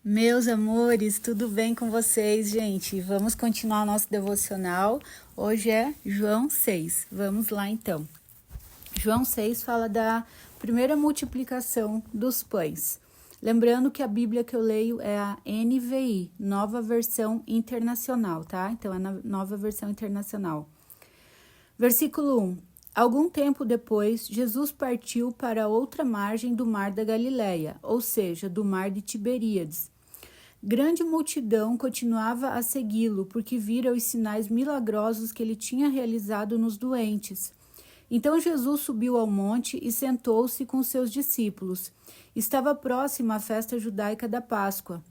Meus amores, tudo bem com vocês, gente? Vamos continuar nosso devocional. Hoje é João 6. Vamos lá, então. João 6 fala da primeira multiplicação dos pães. Lembrando que a Bíblia que eu leio é a NVI, Nova Versão Internacional, tá? Então, é na Nova Versão Internacional. Versículo 1. Algum tempo depois, Jesus partiu para outra margem do mar da Galileia, ou seja, do mar de Tiberíades. Grande multidão continuava a segui-lo, porque vira os sinais milagrosos que ele tinha realizado nos doentes. Então Jesus subiu ao monte e sentou-se com seus discípulos. Estava próxima a festa judaica da Páscoa.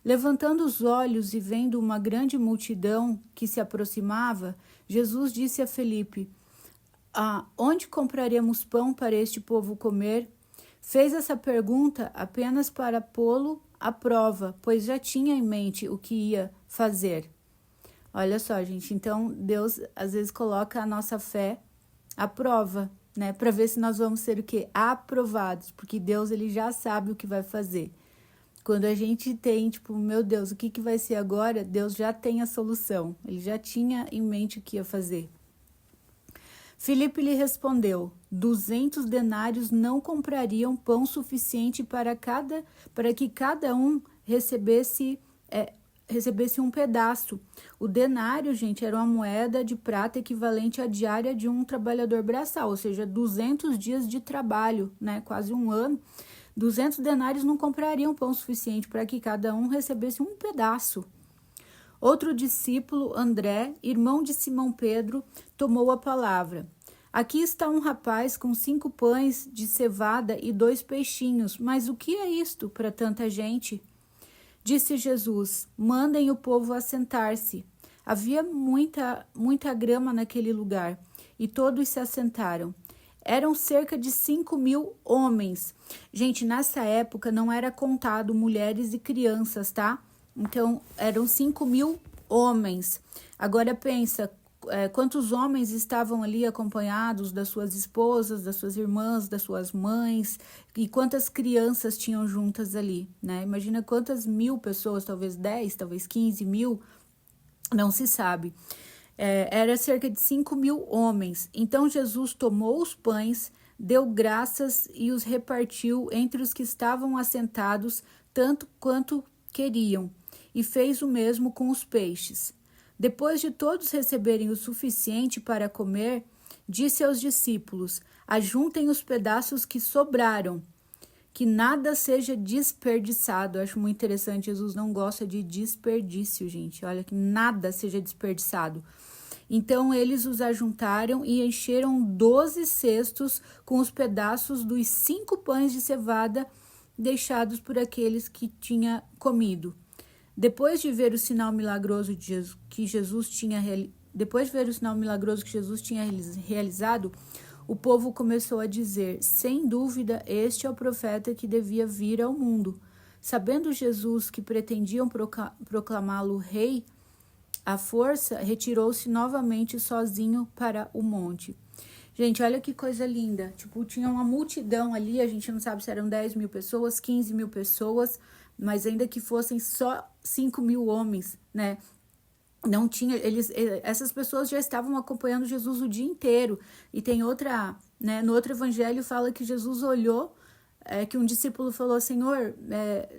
Levantando os olhos e vendo uma grande multidão que se aproximava, Jesus disse a Felipe: onde compraremos pão para este povo comer? Fez essa pergunta apenas para pô-lo à prova, pois já tinha em mente o que ia fazer. Olha só, gente, então Deus às vezes coloca a nossa fé à prova, né? Para ver se nós vamos ser o quê? Aprovados, porque Deus ele já sabe o que vai fazer. Quando a gente tem, meu Deus, o que vai ser agora? Deus já tem a solução, ele já tinha em mente o que ia fazer. Filipe lhe respondeu: 200 denários não comprariam pão suficiente para que cada um recebesse um pedaço. O denário, gente, era uma moeda de prata equivalente à diária de um trabalhador braçal, ou seja, 200 dias de trabalho, né? Quase um ano. 200 denários não comprariam pão suficiente para que cada um recebesse um pedaço. Outro discípulo, André, irmão de Simão Pedro, tomou a palavra. Aqui está um rapaz com 5 pães de cevada e 2 peixinhos, mas o que é isto para tanta gente? Disse Jesus: mandem o povo assentar-se. Havia muita grama naquele lugar, e todos se assentaram. Eram cerca de 5.000 homens. Gente, nessa época não era contado mulheres e crianças, tá? Então, eram 5.000 homens. Agora pensa, quantos homens estavam ali acompanhados das suas esposas, das suas irmãs, das suas mães, e quantas crianças tinham juntas ali, né? Imagina quantas mil pessoas, talvez 10, talvez 15 mil, não se sabe. Era cerca de 5.000 homens. Então Jesus tomou os pães, deu graças e os repartiu entre os que estavam assentados, tanto quanto queriam, e fez o mesmo com os peixes. Depois de todos receberem o suficiente para comer, disse aos discípulos: ajuntem os pedaços que sobraram, que nada seja desperdiçado. Eu acho muito interessante, Jesus não gosta de desperdício, gente. Olha, que nada seja desperdiçado. Então eles os ajuntaram e encheram 12 cestos com os pedaços dos 5 pães de cevada deixados por aqueles que tinha comido. Depois de ver o sinal milagroso que Jesus tinha realizado, o povo começou a dizer: sem dúvida, este é o profeta que devia vir ao mundo. Sabendo Jesus que pretendiam proclamá-lo rei, à força, retirou-se novamente sozinho para o monte. Gente, olha que coisa linda. Tinha uma multidão ali, a gente não sabe se eram 10.000 pessoas, 15.000 pessoas, mas ainda que fossem só 5.000 homens, né? Não tinha, essas pessoas já estavam acompanhando Jesus o dia inteiro. E tem outra, né? No outro evangelho fala que Jesus olhou, que um discípulo falou: Senhor,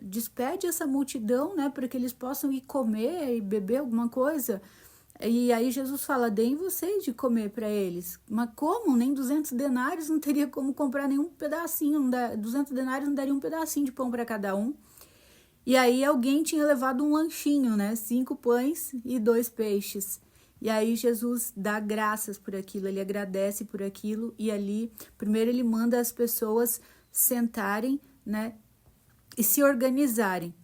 despede essa multidão, né? Para que eles possam ir comer e beber alguma coisa. E aí Jesus fala: deem vocês de comer para eles. Mas como? Nem 200 denários não teria como comprar nenhum pedacinho. 200 denários não daria um pedacinho de pão para cada um. E aí alguém tinha levado um lanchinho, né? 5 pães e 2 peixes. E aí Jesus dá graças por aquilo, ele agradece por aquilo. E ali, primeiro ele manda as pessoas sentarem, né? E se organizarem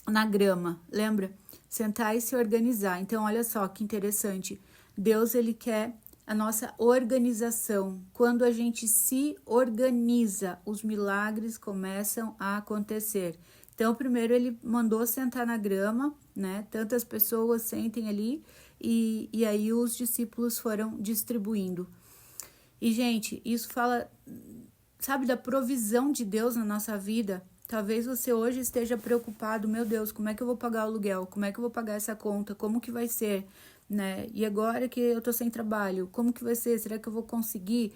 na grama, lembra? Sentar e se organizar. Então, olha só que interessante. Deus, ele quer a nossa organização. Quando a gente se organiza, os milagres começam a acontecer. Então, primeiro ele mandou sentar na grama, né? Tantas pessoas sentem ali, e aí os discípulos foram distribuindo. E, gente, isso fala, sabe, da provisão de Deus na nossa vida. Talvez você hoje esteja preocupado, meu Deus, como é que eu vou pagar o aluguel? Como é que eu vou pagar essa conta? Como que vai ser? Né? E agora que eu tô sem trabalho, como que vai ser? Será que eu vou conseguir?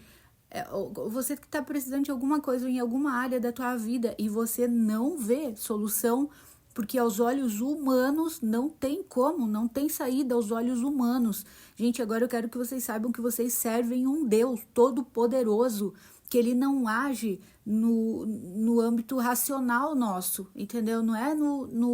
Você que está precisando de alguma coisa em alguma área da tua vida e você não vê solução, porque aos olhos humanos não tem como, não tem saída aos olhos humanos. Gente, agora eu quero que vocês saibam que vocês servem um Deus todo-poderoso, que ele não age no âmbito racional nosso, entendeu? Não é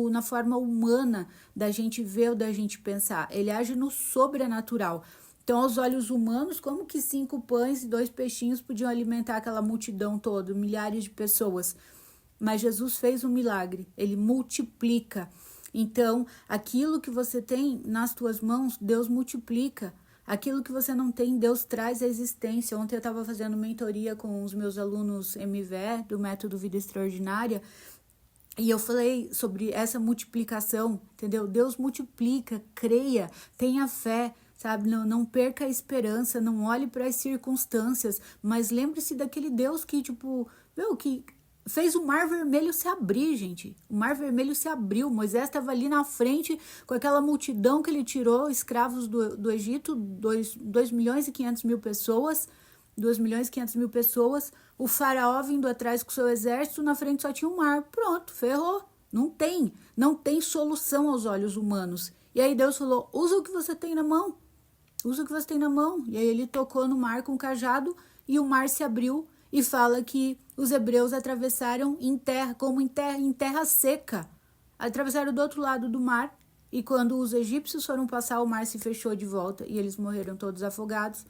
na forma humana da gente ver ou da gente pensar. Ele age no sobrenatural. Então, aos olhos humanos, como que 5 pães e 2 peixinhos podiam alimentar aquela multidão toda, milhares de pessoas? Mas Jesus fez um milagre, ele multiplica. Então, aquilo que você tem nas tuas mãos, Deus multiplica. Aquilo que você não tem, Deus traz à existência. Ontem eu estava fazendo mentoria com os meus alunos MVE, do Método Vida Extraordinária, e eu falei sobre essa multiplicação, entendeu? Deus multiplica, creia, tenha fé, sabe? Não perca a esperança, não olhe para as circunstâncias, mas lembre-se daquele Deus que, que fez o Mar Vermelho se abrir, gente. O Mar Vermelho se abriu. Moisés estava ali na frente com aquela multidão que ele tirou, escravos do Egito, 2.500.000 pessoas, 2.500.000 pessoas. O faraó vindo atrás com seu exército, na frente só tinha o mar. Pronto, ferrou. Não tem solução aos olhos humanos. E aí Deus falou, usa o que você tem na mão. Usa o que você tem na mão. E aí ele tocou no mar com o cajado e o mar se abriu. E fala que os hebreus atravessaram em terra seca. Atravessaram do outro lado do mar. E quando os egípcios foram passar, o mar se fechou de volta. E eles morreram todos afogados.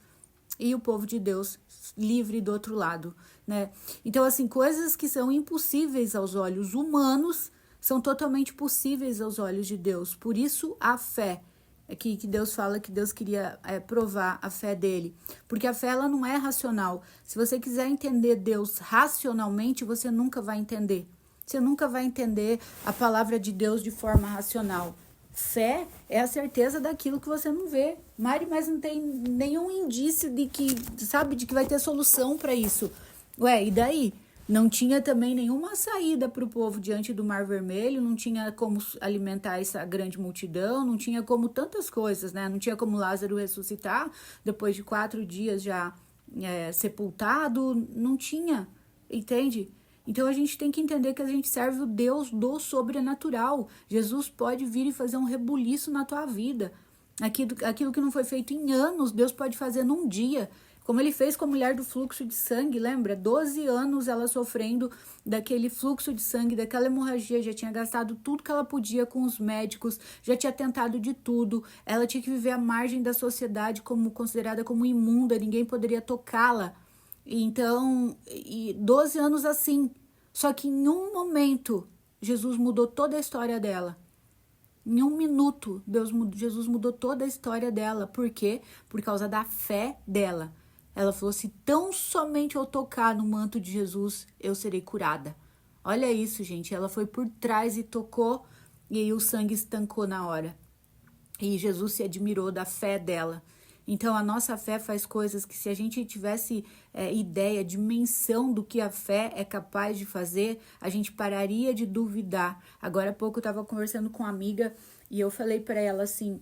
E o povo de Deus livre do outro lado, né? Então, assim, coisas que são impossíveis aos olhos humanos são totalmente possíveis aos olhos de Deus. Por isso, a fé. Que Deus fala que Deus queria provar a fé dele. Porque a fé, ela não é racional. Se você quiser entender Deus racionalmente, você nunca vai entender. Você nunca vai entender a palavra de Deus de forma racional. Fé é a certeza daquilo que você não vê. Mari, mas não tem nenhum indício de que, sabe, de que vai ter solução para isso. Ué, e daí? Não tinha também nenhuma saída para o povo diante do Mar Vermelho, não tinha como alimentar essa grande multidão, não tinha como tantas coisas, né? Não tinha como Lázaro ressuscitar depois de 4 dias já sepultado, não tinha, entende? Então a gente tem que entender que a gente serve o Deus do sobrenatural. Jesus pode vir e fazer um rebuliço na tua vida. Aquilo que não foi feito em anos, Deus pode fazer num dia. Como ele fez com a mulher do fluxo de sangue, lembra? 12 anos ela sofrendo daquele fluxo de sangue, daquela hemorragia, já tinha gastado tudo que ela podia com os médicos, já tinha tentado de tudo, ela tinha que viver à margem da sociedade, considerada como imunda, ninguém poderia tocá-la. Então, 12 anos assim. Só que em um momento, Jesus mudou toda a história dela. Em um minuto, Jesus mudou toda a história dela. Por quê? Por causa da fé dela. Ela falou, se tão somente eu tocar no manto de Jesus, eu serei curada. Olha isso, gente. Ela foi por trás e tocou, e aí o sangue estancou na hora. E Jesus se admirou da fé dela. Então, a nossa fé faz coisas que, se a gente tivesse ideia, dimensão do que a fé é capaz de fazer, a gente pararia de duvidar. Agora há pouco eu estava conversando com uma amiga e eu falei para ela assim,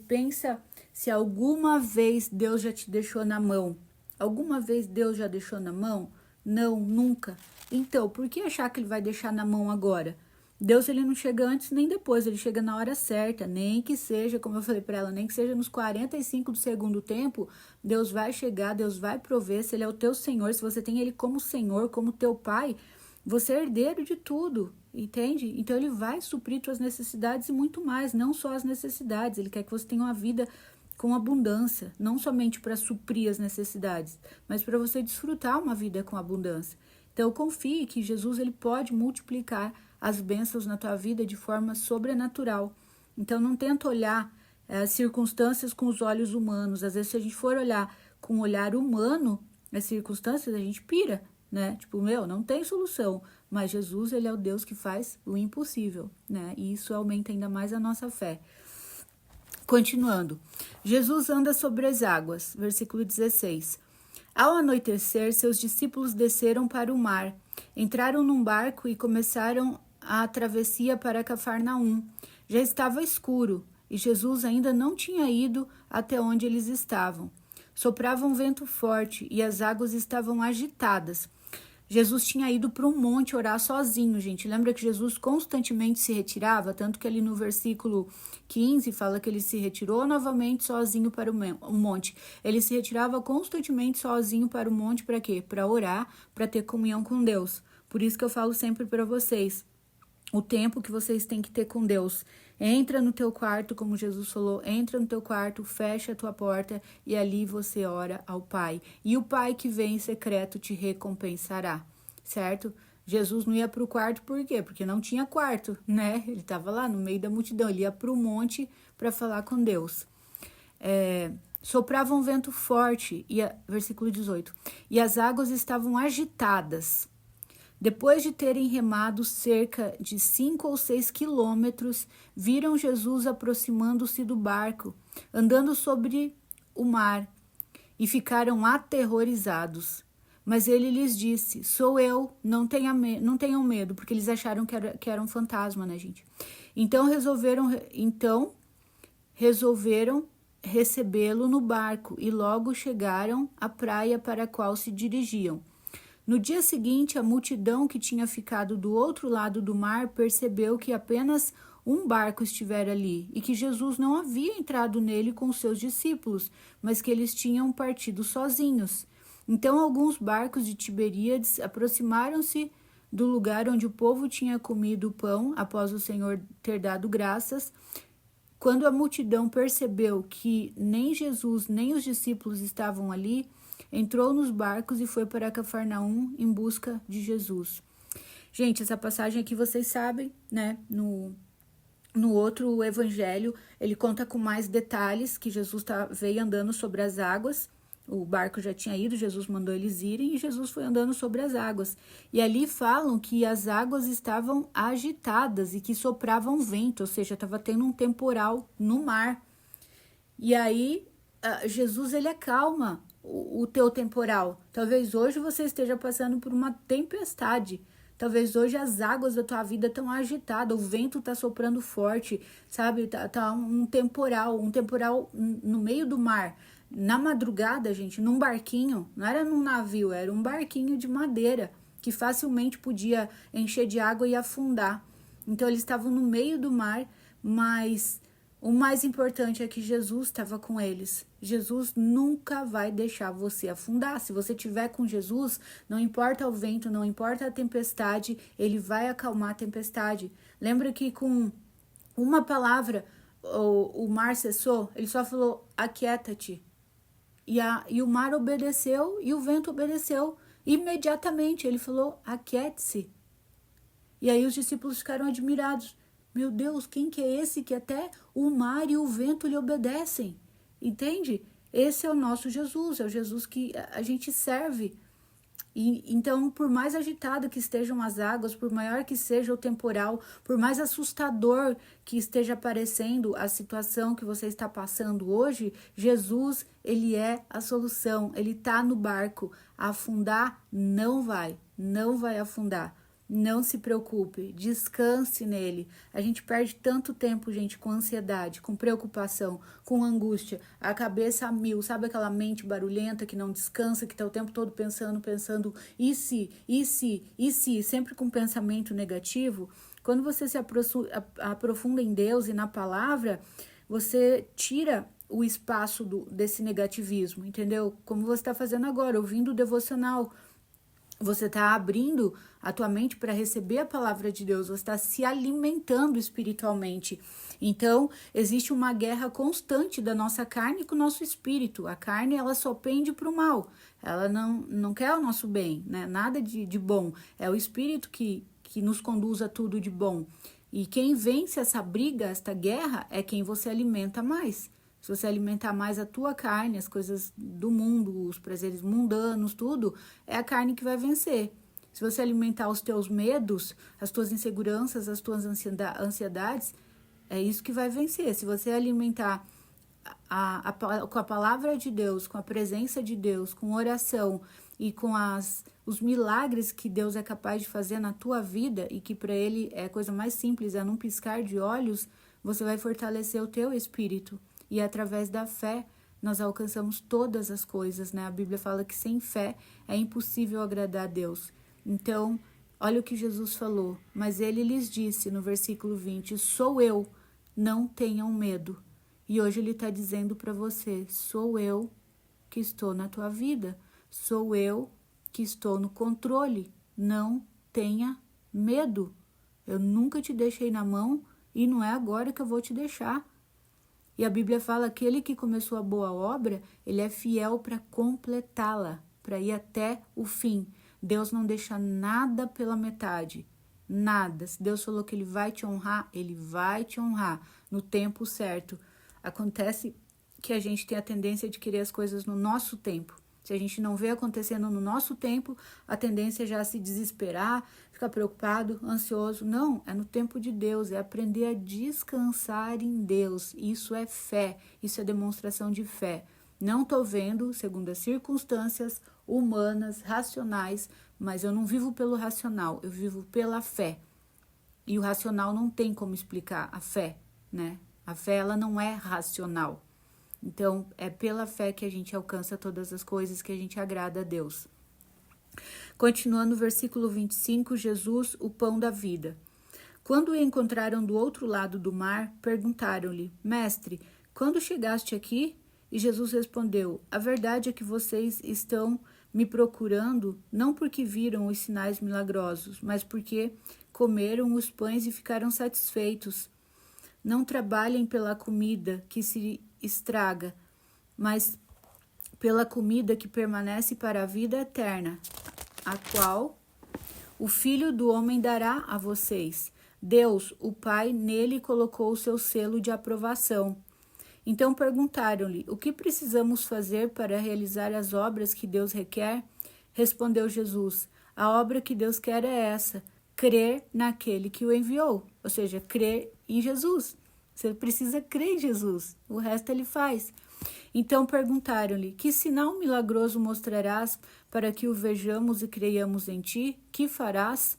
pensa se alguma vez Deus já te deixou na mão. Alguma vez Deus já deixou na mão? Não, nunca. Então, por que achar que ele vai deixar na mão agora? Deus, ele não chega antes nem depois, ele chega na hora certa, nem que seja, como eu falei para ela, nem que seja nos 45 do segundo tempo, Deus vai chegar, Deus vai prover, se ele é o teu Senhor, se você tem ele como Senhor, como teu Pai, você é herdeiro de tudo, entende? Então ele vai suprir tuas necessidades e muito mais, não só as necessidades, ele quer que você tenha uma vida com abundância, não somente para suprir as necessidades, mas para você desfrutar uma vida com abundância. Então confie que Jesus, ele pode multiplicar as bênçãos na tua vida de forma sobrenatural. Então não tenta olhar as circunstâncias com os olhos humanos. Às vezes, se a gente for olhar com o olhar humano as circunstâncias, a gente pira, né? Tipo, não tem solução. Mas Jesus, ele é o Deus que faz o impossível, né? E isso aumenta ainda mais a nossa fé. Continuando. Jesus anda sobre as águas, versículo 16. Ao anoitecer, seus discípulos desceram para o mar, entraram num barco e começaram a travessia para Cafarnaum. Já estava escuro e Jesus ainda não tinha ido até onde eles estavam. Soprava um vento forte e as águas estavam agitadas. Jesus tinha ido para um monte orar sozinho, gente. Lembra que Jesus constantemente se retirava? Tanto que ali no versículo 15 fala que ele se retirou novamente sozinho para o monte. Ele se retirava constantemente sozinho para o monte para quê? Para orar, para ter comunhão com Deus. Por isso que eu falo sempre para vocês, o tempo que vocês têm que ter com Deus. Entra no teu quarto, como Jesus falou, entra no teu quarto, fecha a tua porta e ali você ora ao Pai. E o Pai que vem em secreto te recompensará, certo? Jesus não ia para o quarto por quê? Porque não tinha quarto, né? Ele estava lá no meio da multidão, ele ia para o monte para falar com Deus. Soprava um vento forte, versículo 18, e as águas estavam agitadas. Depois de terem remado cerca de 5 ou 6 quilômetros, viram Jesus aproximando-se do barco, andando sobre o mar, e ficaram aterrorizados. Mas ele lhes disse, sou eu, não tenham medo, porque eles acharam que era um fantasma, né, gente? Então resolveram recebê-lo no barco e logo chegaram à praia para a qual se dirigiam. No dia seguinte, a multidão que tinha ficado do outro lado do mar percebeu que apenas um barco estivera ali e que Jesus não havia entrado nele com seus discípulos, mas que eles tinham partido sozinhos. Então, alguns barcos de Tiberíades aproximaram-se do lugar onde o povo tinha comido o pão após o Senhor ter dado graças. Quando a multidão percebeu que nem Jesus nem os discípulos estavam ali, entrou nos barcos e foi para Cafarnaum em busca de Jesus. Gente, essa passagem aqui vocês sabem, né? No outro evangelho, ele conta com mais detalhes que Jesus veio andando sobre as águas. O barco já tinha ido, Jesus mandou eles irem e Jesus foi andando sobre as águas. E ali falam que as águas estavam agitadas e que sopravam vento, ou seja, estava tendo um temporal no mar. E aí, Jesus, ele acalma o teu temporal. Talvez hoje você esteja passando por uma tempestade. Talvez hoje as águas da tua vida estão agitadas, o vento está soprando forte, sabe? Tá um temporal no meio do mar. Na madrugada, gente, num barquinho, não era num navio, era um barquinho de madeira que facilmente podia encher de água e afundar. Então eles estavam no meio do mar, mas o mais importante é que Jesus estava com eles. Jesus nunca vai deixar você afundar. Se você estiver com Jesus, não importa o vento, não importa a tempestade, ele vai acalmar a tempestade. Lembra que com uma palavra o mar cessou? Ele só falou, aquieta-te. E o mar obedeceu e o vento obedeceu. Imediatamente ele falou, aquiete-se. E aí os discípulos ficaram admirados. Meu Deus, quem que é esse que até o mar e o vento lhe obedecem? Entende? Esse é o nosso Jesus, é o Jesus que a gente serve. Então, por mais agitado que estejam as águas, por maior que seja o temporal, por mais assustador que esteja aparecendo a situação que você está passando hoje, Jesus, ele é a solução, ele está no barco. Afundar não vai afundar. Não se preocupe, descanse nele. A gente perde tanto tempo, gente, com ansiedade, com preocupação, com angústia, a cabeça a mil, sabe aquela mente barulhenta que não descansa, que tá o tempo todo pensando, e se, sempre com pensamento negativo? Quando você se aprofunda em Deus e na palavra, você tira o espaço desse negativismo, entendeu? Como você está fazendo agora, ouvindo o devocional. Você está abrindo a tua mente para receber a palavra de Deus, você está se alimentando espiritualmente. Então, existe uma guerra constante da nossa carne com o nosso espírito. A carne, ela só pende para o mal, ela não quer o nosso bem, né? Nada de bom. É o espírito que nos conduz a tudo de bom. E quem vence essa briga, esta guerra, é quem você alimenta mais. Se você alimentar mais a tua carne, as coisas do mundo, os prazeres mundanos, tudo, é a carne que vai vencer. Se você alimentar os teus medos, as tuas inseguranças, as tuas ansiedades, é isso que vai vencer. Se você alimentar com a palavra de Deus, com a presença de Deus, com oração e com os milagres que Deus é capaz de fazer na tua vida e que para Ele é a coisa mais simples, é num piscar de olhos, você vai fortalecer o teu espírito. E através da fé, nós alcançamos todas as coisas, né? A Bíblia fala que sem fé é impossível agradar a Deus. Então, olha o que Jesus falou. Mas Ele lhes disse no versículo 20, sou eu, não tenham medo. E hoje Ele está dizendo para você, sou eu que estou na tua vida. Sou eu que estou no controle. Não tenha medo. Eu nunca te deixei na mão e não é agora que eu vou te deixar. E a Bíblia fala que aquele que começou a boa obra, ele é fiel para completá-la, para ir até o fim. Deus não deixa nada pela metade, nada. Se Deus falou que Ele vai te honrar, Ele vai te honrar no tempo certo. Acontece que a gente tem a tendência de querer as coisas no nosso tempo. Se a gente não vê acontecendo no nosso tempo, a tendência é já se desesperar, ficar preocupado, ansioso. Não, é no tempo de Deus, é aprender a descansar em Deus. Isso é fé, isso é demonstração de fé. Não estou vendo, segundo as circunstâncias humanas, racionais, mas eu não vivo pelo racional, eu vivo pela fé. E o racional não tem como explicar a fé, né? A fé, ela não é racional. Então, é pela fé que a gente alcança todas as coisas, que a gente agrada a Deus. Continuando o versículo 25, Jesus, o pão da vida. Quando o encontraram do outro lado do mar, perguntaram-lhe, Mestre, quando chegaste aqui? E Jesus respondeu, a verdade é que vocês estão me procurando não porque viram os sinais milagrosos, mas porque comeram os pães e ficaram satisfeitos. Não trabalhem pela comida que se estraga, mas pela comida que permanece para a vida eterna, a qual o Filho do Homem dará a vocês. Deus, o Pai, nele colocou o seu selo de aprovação. Então perguntaram-lhe, o que precisamos fazer para realizar as obras que Deus requer? Respondeu Jesus, a obra que Deus quer é essa, crer naquele que o enviou, ou seja, crer em Jesus. Você precisa crer em Jesus, o resto Ele faz. Então perguntaram-lhe, que sinal milagroso mostrarás para que o vejamos e creiamos em ti? Que farás?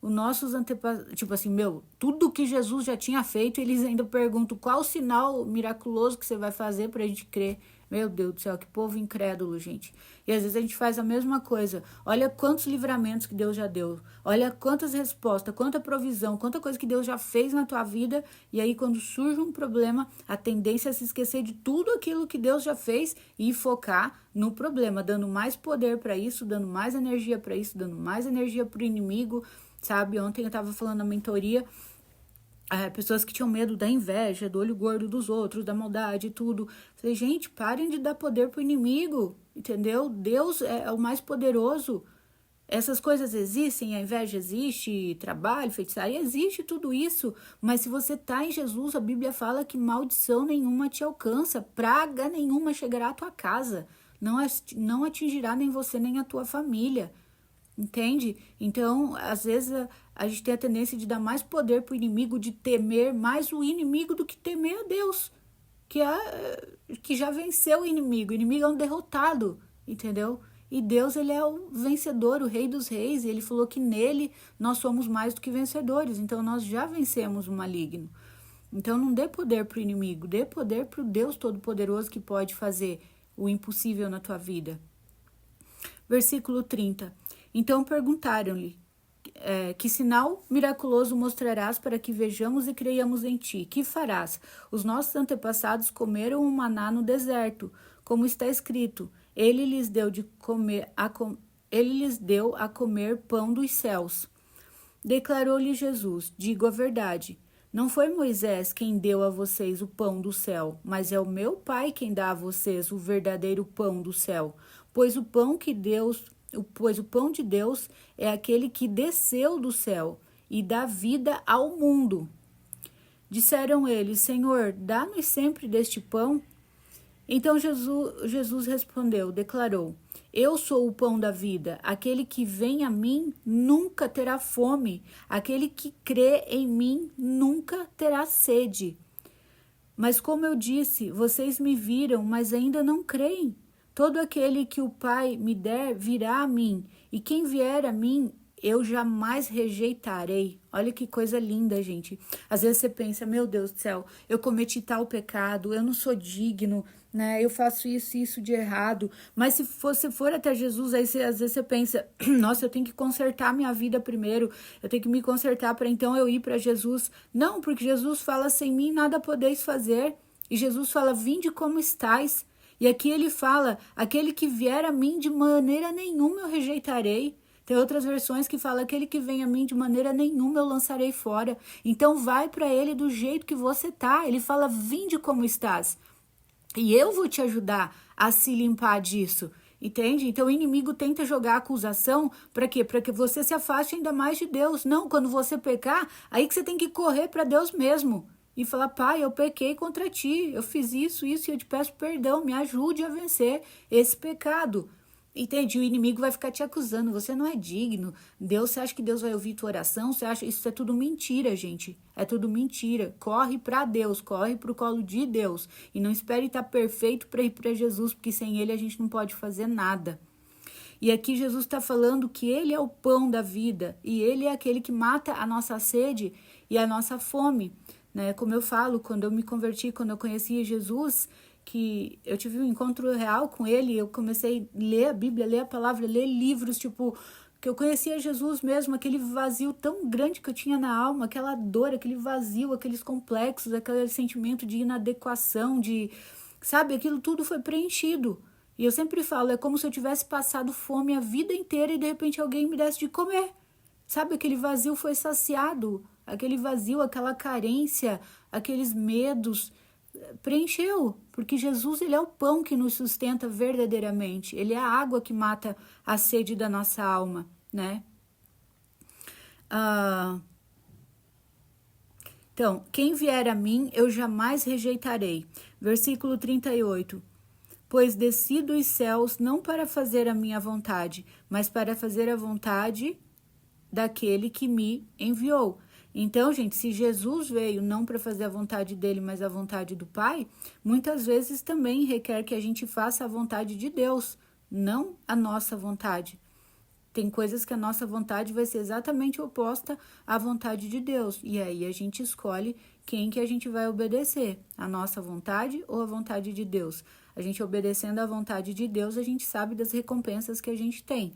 Os nossos antepassados, tipo assim, tudo que Jesus já tinha feito, eles ainda perguntam qual o sinal miraculoso que você vai fazer para a gente crer. Meu Deus do céu, que povo incrédulo, gente. E às vezes a gente faz a mesma coisa. Olha quantos livramentos que Deus já deu. Olha quantas respostas, quanta provisão, quanta coisa que Deus já fez na tua vida. E aí quando surge um problema, a tendência é se esquecer de tudo aquilo que Deus já fez e focar no problema, dando mais poder para isso, dando mais energia para isso, dando mais energia para o inimigo. Sabe, ontem eu estava falando na mentoria, pessoas que tinham medo da inveja, do olho gordo dos outros, da maldade e tudo. Falei, gente, parem de dar poder pro inimigo, entendeu? Deus é o mais poderoso. Essas coisas existem, a inveja existe, trabalho, feitiçaria, existe tudo isso. Mas se você tá em Jesus, a Bíblia fala que maldição nenhuma te alcança, praga nenhuma chegará à tua casa. Não atingirá nem você, nem a tua família. Entende? Então, às vezes, a gente tem a tendência de dar mais poder para o inimigo, de temer mais o inimigo do que temer a Deus, que já venceu o inimigo. O inimigo é um derrotado, entendeu? E Deus, ele é o vencedor, o rei dos reis, e ele falou que nele nós somos mais do que vencedores, então nós já vencemos o maligno. Então, não dê poder para o inimigo, dê poder para o Deus Todo-Poderoso que pode fazer o impossível na tua vida. Versículo 30. Então perguntaram-lhe, que sinal miraculoso mostrarás para que vejamos e creiamos em ti? Que farás? Os nossos antepassados comeram um maná no deserto, como está escrito, ele lhes deu a comer pão dos céus. Declarou-lhe Jesus, digo a verdade, não foi Moisés quem deu a vocês o pão do céu, mas é o meu Pai quem dá a vocês o verdadeiro pão do céu, pois o pão de Deus é aquele que desceu do céu e dá vida ao mundo. Disseram eles, Senhor, dá-nos sempre deste pão. Então Jesus respondeu, declarou, eu sou o pão da vida, aquele que vem a mim nunca terá fome, aquele que crê em mim nunca terá sede. Mas como eu disse, vocês me viram, mas ainda não creem. Todo aquele que o Pai me der virá a mim, e quem vier a mim, eu jamais rejeitarei. Olha que coisa linda, gente. Às vezes você pensa, meu Deus do céu, eu cometi tal pecado, eu não sou digno, né? Eu faço isso de errado. Mas se você for até Jesus, aí às vezes você pensa, nossa, eu tenho que consertar minha vida primeiro, eu tenho que me consertar para então eu ir para Jesus. Não, porque Jesus fala, sem mim nada podeis fazer. E Jesus fala, vinde como estais. E aqui ele fala, aquele que vier a mim de maneira nenhuma eu rejeitarei. Tem outras versões que falam, aquele que vem a mim de maneira nenhuma eu lançarei fora. Então vai para ele do jeito que você tá. Ele fala, vinde como estás. E eu vou te ajudar a se limpar disso. Entende? Então o inimigo tenta jogar acusação para quê? Para que você se afaste ainda mais de Deus. Não, quando você pecar, aí que você tem que correr para Deus mesmo. E falar, pai, eu pequei contra ti, eu fiz isso, e eu te peço perdão, me ajude a vencer esse pecado. Entende? O inimigo vai ficar te acusando, você não é digno. Você acha que Deus vai ouvir tua oração? Você acha isso é tudo mentira, gente. É tudo mentira. Corre para Deus, corre pro colo de Deus e não espere estar perfeito para ir para Jesus, porque sem ele a gente não pode fazer nada. E aqui Jesus está falando que ele é o pão da vida e ele é aquele que mata a nossa sede e a nossa fome, né? Como eu falo, quando eu me converti, quando eu conheci Jesus, que eu tive um encontro real com ele, eu comecei a ler a Bíblia, ler a palavra, ler livros, tipo, que eu conhecia Jesus mesmo, aquele vazio tão grande que eu tinha na alma, aquela dor, aquele vazio, aqueles complexos, aquele sentimento de inadequação, sabe, aquilo tudo foi preenchido. E eu sempre falo, é como se eu tivesse passado fome a vida inteira e de repente alguém me desse de comer. Sabe, aquele vazio foi saciado, aquele vazio, aquela carência, aqueles medos, preencheu, porque Jesus ele é o pão que nos sustenta verdadeiramente, ele é a água que mata a sede da nossa alma, né? Então, quem vier a mim, eu jamais rejeitarei. Versículo 38. Pois desci dos céus não para fazer a minha vontade, mas para fazer a vontade daquele que me enviou. Então, gente, se Jesus veio não para fazer a vontade dele, mas a vontade do Pai, muitas vezes também requer que a gente faça a vontade de Deus, não a nossa vontade. Tem coisas que a nossa vontade vai ser exatamente oposta à vontade de Deus. E aí a gente escolhe quem que a gente vai obedecer, a nossa vontade ou a vontade de Deus. A gente obedecendo à vontade de Deus, a gente sabe das recompensas que a gente tem.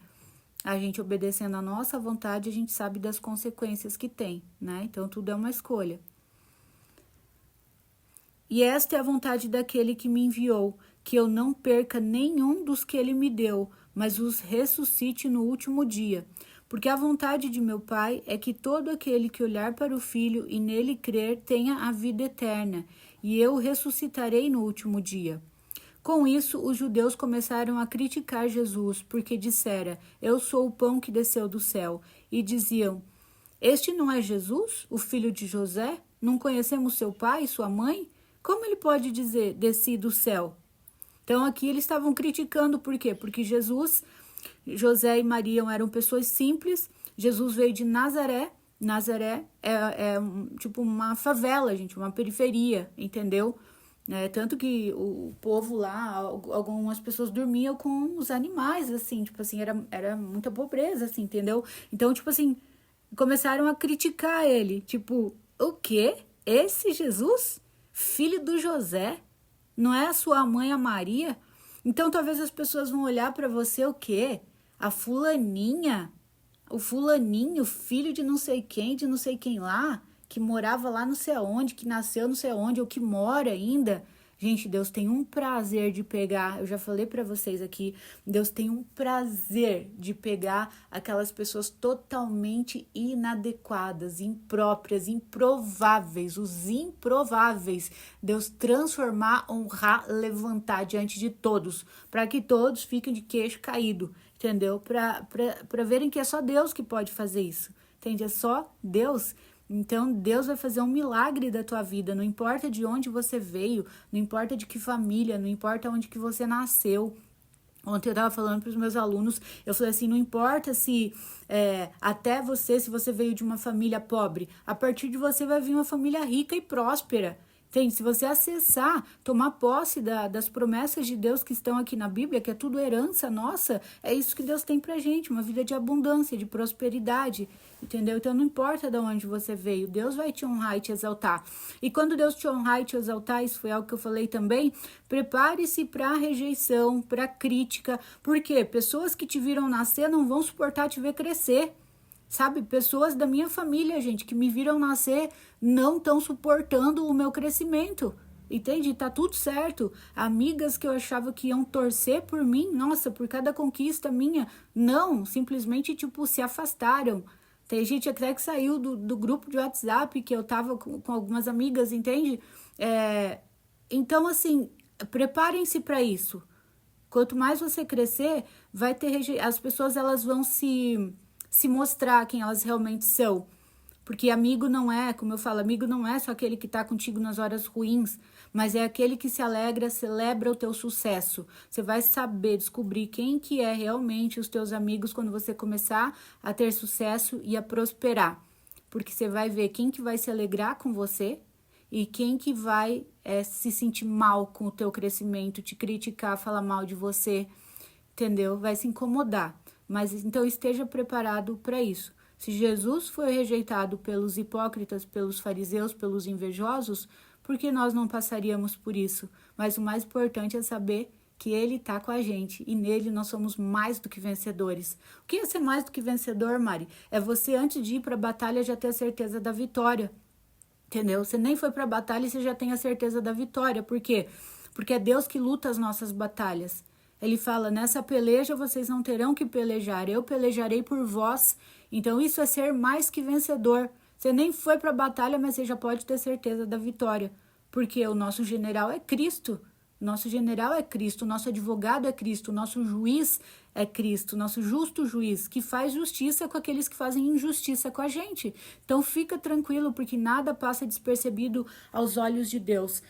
A gente obedecendo a nossa vontade, a gente sabe das consequências que tem, né? Então, tudo é uma escolha. E esta é a vontade daquele que me enviou, que eu não perca nenhum dos que ele me deu, mas os ressuscite no último dia. Porque a vontade de meu Pai é que todo aquele que olhar para o Filho e nele crer tenha a vida eterna, e eu o ressuscitarei no último dia. Com isso, os judeus começaram a criticar Jesus, porque dissera, eu sou o pão que desceu do céu. E diziam, este não é Jesus, o filho de José? Não conhecemos seu pai e sua mãe? Como ele pode dizer, desci do céu? Então, aqui eles estavam criticando, por quê? Porque Jesus, José e Maria eram pessoas simples, Jesus veio de Nazaré. Nazaré é tipo uma favela, gente, uma periferia, entendeu? Tanto que o povo lá, algumas pessoas dormiam com os animais, assim, tipo assim, era muita pobreza, assim, entendeu? Então, tipo assim, começaram a criticar ele, tipo, o quê? Esse Jesus? Filho do José? Não é a sua mãe, a Maria? Então, talvez as pessoas vão olhar pra você, o quê? A fulaninha? O fulaninho, filho de não sei quem lá? Que morava lá não sei aonde, que nasceu não sei aonde, ou que mora ainda. Gente, Deus tem um prazer de pegar, eu já falei para vocês aqui, Deus tem um prazer de pegar aquelas pessoas totalmente inadequadas, impróprias, improváveis, os improváveis. Deus transformar, honrar, levantar diante de todos, para que todos fiquem de queixo caído, entendeu? Para verem que é só Deus que pode fazer isso, entende? É só Deus. Então, Deus vai fazer um milagre da tua vida, não importa de onde você veio, não importa de que família, não importa onde que você nasceu. Ontem eu estava falando para os meus alunos, eu falei assim, não importa se até você, se você veio de uma família pobre, a partir de você vai vir uma família rica e próspera, Entende? Se você acessar, tomar posse das promessas de Deus que estão aqui na Bíblia, que é tudo herança nossa, é isso que Deus tem pra gente, uma vida de abundância, de prosperidade, entendeu? Então não importa de onde você veio, Deus vai te honrar e te exaltar. E quando Deus te honrar e te exaltar, isso foi algo que eu falei também, prepare-se para a rejeição, para a crítica, porque pessoas que te viram nascer não vão suportar te ver crescer. Sabe, pessoas da minha família, gente, que me viram nascer, não estão suportando o meu crescimento. Entende? Tá tudo certo. Amigas que eu achava que iam torcer por mim, nossa, por cada conquista minha, não, simplesmente, tipo, se afastaram. Tem gente até que saiu do grupo de WhatsApp que eu tava com algumas amigas, entende? Então, assim, preparem-se para isso. Quanto mais você crescer, vai ter as pessoas elas vão se mostrar quem elas realmente são. Porque amigo não é, como eu falo, amigo não é só aquele que tá contigo nas horas ruins, mas é aquele que se alegra, celebra o teu sucesso. Você vai saber descobrir quem que é realmente os teus amigos quando você começar a ter sucesso e a prosperar. Porque você vai ver quem que vai se alegrar com você e quem que vai se sentir mal com o teu crescimento, te criticar, falar mal de você, entendeu? Vai se incomodar. Mas então esteja preparado para isso. Se Jesus foi rejeitado pelos hipócritas, pelos fariseus, pelos invejosos, por que nós não passaríamos por isso? Mas o mais importante é saber que Ele está com a gente e nele nós somos mais do que vencedores. O que é ser mais do que vencedor, Mari? É você, antes de ir para a batalha, já ter a certeza da vitória. Entendeu? Você nem foi para a batalha e você já tem a certeza da vitória. Por quê? Porque é Deus que luta as nossas batalhas. Ele fala, nessa peleja vocês não terão que pelejar, eu pelejarei por vós. Então isso é ser mais que vencedor. Você nem foi para a batalha, mas você já pode ter certeza da vitória. Porque o nosso general é Cristo. Nosso general é Cristo, nosso advogado é Cristo, nosso juiz é Cristo, nosso justo juiz, que faz justiça com aqueles que fazem injustiça com a gente. Então fica tranquilo, porque nada passa despercebido aos olhos de Deus.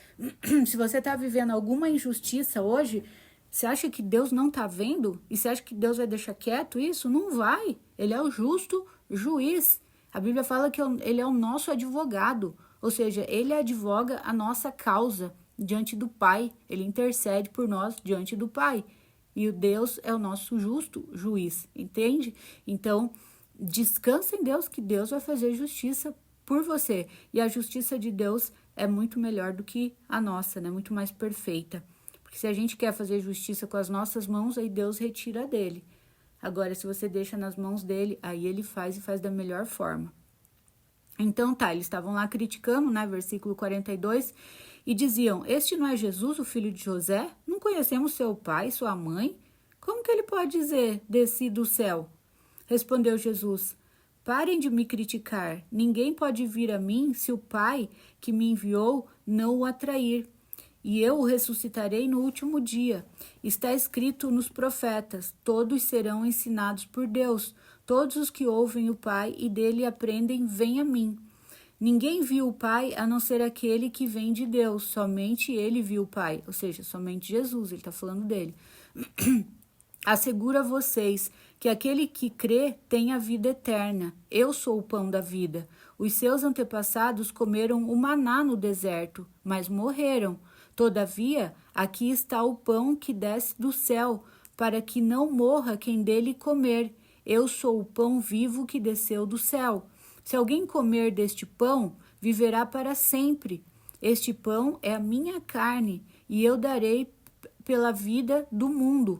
Se você está vivendo alguma injustiça hoje, você acha que Deus não está vendo? E você acha que Deus vai deixar quieto isso? Não vai. Ele é o justo juiz. A Bíblia fala que ele é o nosso advogado, ou seja, ele advoga a nossa causa diante do Pai, ele intercede por nós diante do Pai. E o Deus é o nosso justo juiz, entende? Então, descansa em Deus, que Deus vai fazer justiça por você. E a justiça de Deus é muito melhor do que a nossa, né? Muito mais perfeita. Porque se a gente quer fazer justiça com as nossas mãos, aí Deus retira dele. Agora, se você deixa nas mãos dele, aí ele faz e faz da melhor forma. Então tá, eles estavam lá criticando, né, versículo 42, e diziam, este não é Jesus, o filho de José? Não conhecemos seu pai, sua mãe? Como que ele pode dizer, desci do céu? Respondeu Jesus, parem de me criticar, ninguém pode vir a mim se o Pai que me enviou não o atrair. E eu o ressuscitarei no último dia. Está escrito nos profetas, todos serão ensinados por Deus. Todos os que ouvem o Pai e dele aprendem, vêm a mim. Ninguém viu o Pai a não ser aquele que vem de Deus. Somente ele viu o Pai, ou seja, somente Jesus, ele está falando dele. Asseguro a vocês que aquele que crê tem a vida eterna. Eu sou o pão da vida. Os seus antepassados comeram o maná no deserto, mas morreram. Todavia, aqui está o pão que desce do céu, para que não morra quem dele comer. Eu sou o pão vivo que desceu do céu. Se alguém comer deste pão, viverá para sempre. Este pão é a minha carne, e eu darei pela vida do mundo.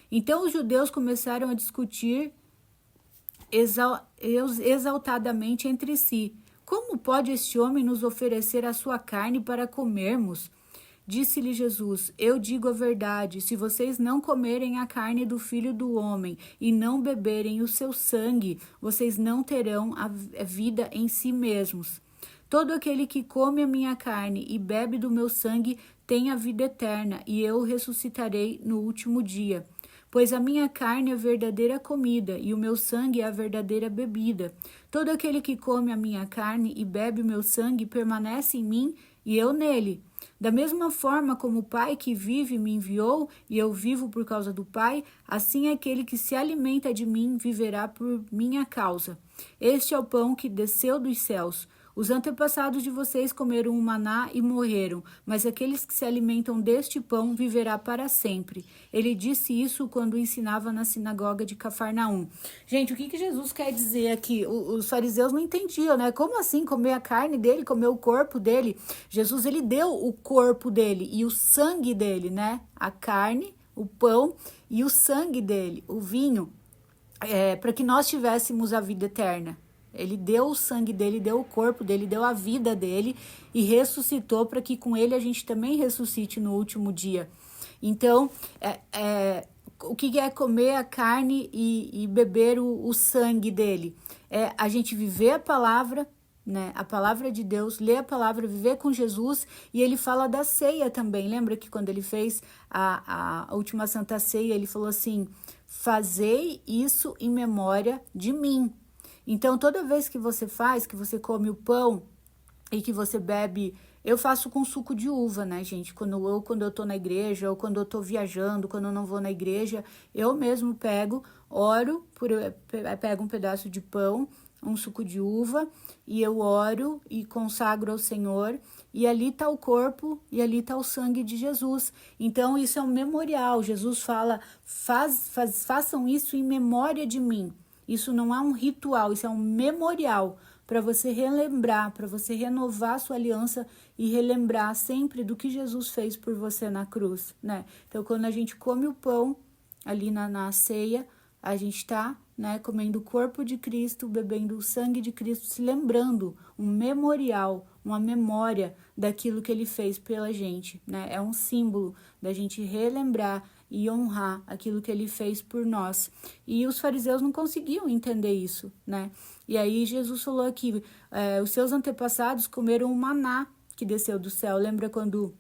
Então os judeus começaram a discutir exaltadamente entre si. Como pode este homem nos oferecer a sua carne para comermos? Disse-lhe Jesus, eu digo a verdade, se vocês não comerem a carne do Filho do Homem e não beberem o seu sangue, vocês não terão a vida em si mesmos. Todo aquele que come a minha carne e bebe do meu sangue tem a vida eterna, e eu o ressuscitarei no último dia. Pois a minha carne é a verdadeira comida, e o meu sangue é a verdadeira bebida. Todo aquele que come a minha carne e bebe o meu sangue permanece em mim, e eu nele. Da mesma forma como o Pai que vive me enviou, e eu vivo por causa do Pai, assim aquele que se alimenta de mim viverá por minha causa. Este é o pão que desceu dos céus. Os antepassados de vocês comeram o maná e morreram, mas aqueles que se alimentam deste pão viverá para sempre. Ele disse isso quando ensinava na sinagoga de Cafarnaum. Gente, o que Jesus quer dizer aqui? Os fariseus não entendiam, né? Como assim comer a carne dele, comer o corpo dele? Jesus, ele deu o corpo dele e o sangue dele, né? A carne, o pão e o sangue dele, o vinho, para que nós tivéssemos a vida eterna. Ele deu o sangue dele, deu o corpo dele, deu a vida dele e ressuscitou para que com ele a gente também ressuscite no último dia. Então, o que é comer a carne e beber o sangue dele? É a gente viver a palavra, né? A palavra de Deus, ler a palavra, viver com Jesus. E ele fala da ceia também. Lembra que quando ele fez a última Santa Ceia, ele falou assim: fazei isso em memória de mim. Então, toda vez que você faz, que você come o pão e que você bebe, eu faço com suco de uva, né, gente? Quando eu tô na igreja, ou quando eu tô viajando, quando eu não vou na igreja, eu mesmo pego, oro, pego um pedaço de pão, um suco de uva, e eu oro e consagro ao Senhor, e ali tá o corpo, e ali tá o sangue de Jesus. Então, isso é um memorial. Jesus fala, façam isso em memória de mim. Isso não é um ritual, isso é um memorial para você relembrar, para você renovar a sua aliança e relembrar sempre do que Jesus fez por você na cruz, né? Então, quando a gente come o pão ali na ceia, a gente está, né, comendo o corpo de Cristo, bebendo o sangue de Cristo, se lembrando, um memorial, uma memória daquilo que ele fez pela gente, né? É um símbolo da gente relembrar e honrar aquilo que ele fez por nós. E os fariseus não conseguiam entender isso, né? E aí Jesus falou aqui, os seus antepassados comeram o maná que desceu do céu. Lembra quando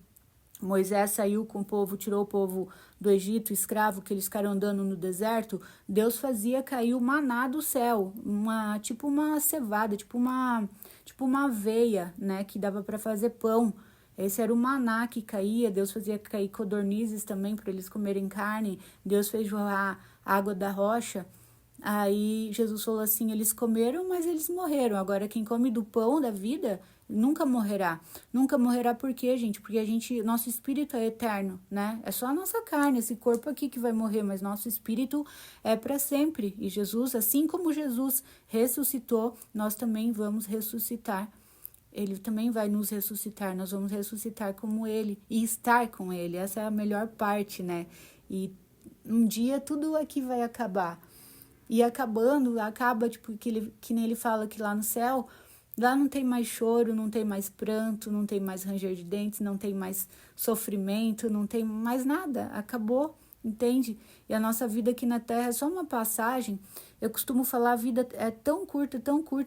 Moisés saiu com o povo, tirou o povo do Egito, escravo, que eles ficaram andando no deserto? Deus fazia cair o maná do céu, tipo uma cevada, tipo uma aveia, né, que dava para fazer pão. Esse era o maná que caía. Deus fazia cair codornizes também para eles comerem carne. Deus fez jorrar água da rocha. Aí Jesus falou assim, eles comeram, mas eles morreram. Agora quem come do pão da vida nunca morrerá. Nunca morrerá por quê, gente? Porque nosso espírito é eterno, né? É só a nossa carne, esse corpo aqui que vai morrer, mas nosso espírito é para sempre. E Jesus, assim como Jesus ressuscitou, nós também vamos ressuscitar. Ele também vai nos ressuscitar, nós vamos ressuscitar como ele e estar com ele. Essa é a melhor parte, né? E um dia tudo aqui vai acabar. E acabando, acaba, tipo, que nem ele fala que lá no céu, lá não tem mais choro, não tem mais pranto, não tem mais ranger de dentes, não tem mais sofrimento, não tem mais nada. Acabou, entende? E a nossa vida aqui na Terra é só uma passagem. Eu costumo falar, a vida é tão curta,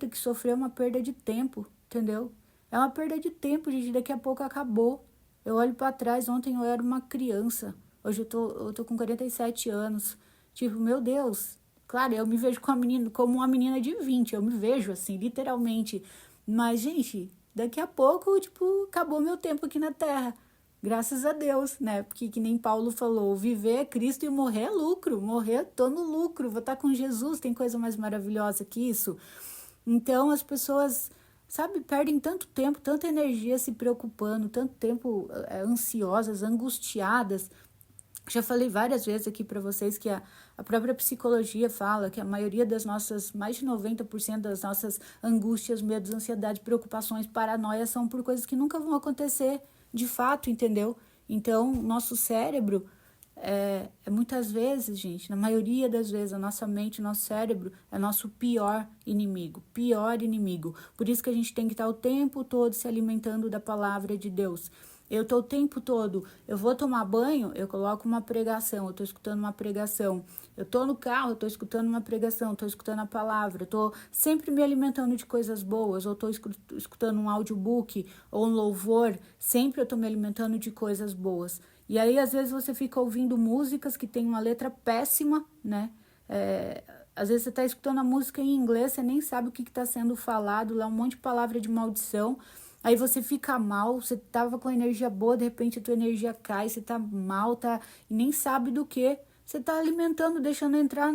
que sofrer é uma perda de tempo. Entendeu? É uma perda de tempo, gente. Daqui a pouco acabou. Eu olho para trás, ontem eu era uma criança. Hoje eu tô com 47 anos. Tipo, meu Deus. Claro, eu me vejo como uma menina de 20. Eu me vejo assim, literalmente. Mas, gente, daqui a pouco, tipo, acabou meu tempo aqui na Terra. Graças a Deus, né? Porque que nem Paulo falou, viver é Cristo e morrer é lucro. Morrer, tô no lucro. Vou estar com Jesus. Tem coisa mais maravilhosa que isso? Então, as pessoas, sabe, perdem tanto tempo, tanta energia se preocupando, tanto tempo ansiosas, angustiadas. Já falei várias vezes aqui para vocês que a própria psicologia fala que a maioria das nossas, mais de 90% das nossas angústias, medos, ansiedade, preocupações, paranoias são por coisas que nunca vão acontecer de fato, entendeu? Então, nosso cérebro, muitas vezes, gente, na maioria das vezes, a nossa mente, o nosso cérebro é nosso pior inimigo. Por isso que a gente tem que estar o tempo todo se alimentando da palavra de Deus. Eu estou o tempo todo, eu vou tomar banho, eu coloco uma pregação, eu estou escutando uma pregação. Eu estou no carro, eu estou escutando uma pregação, estou escutando a palavra, eu estou sempre me alimentando de coisas boas, ou estou escutando um audiobook ou um louvor, sempre eu estou me alimentando de coisas boas. E aí, às vezes, você fica ouvindo músicas que tem uma letra péssima, né? Às vezes você está escutando a música em inglês, você nem sabe o que está sendo falado, lá um monte de palavra de maldição. Aí você fica mal, você tava com energia boa, de repente a tua energia cai, você tá mal, e nem sabe do que. Você tá alimentando, deixando entrar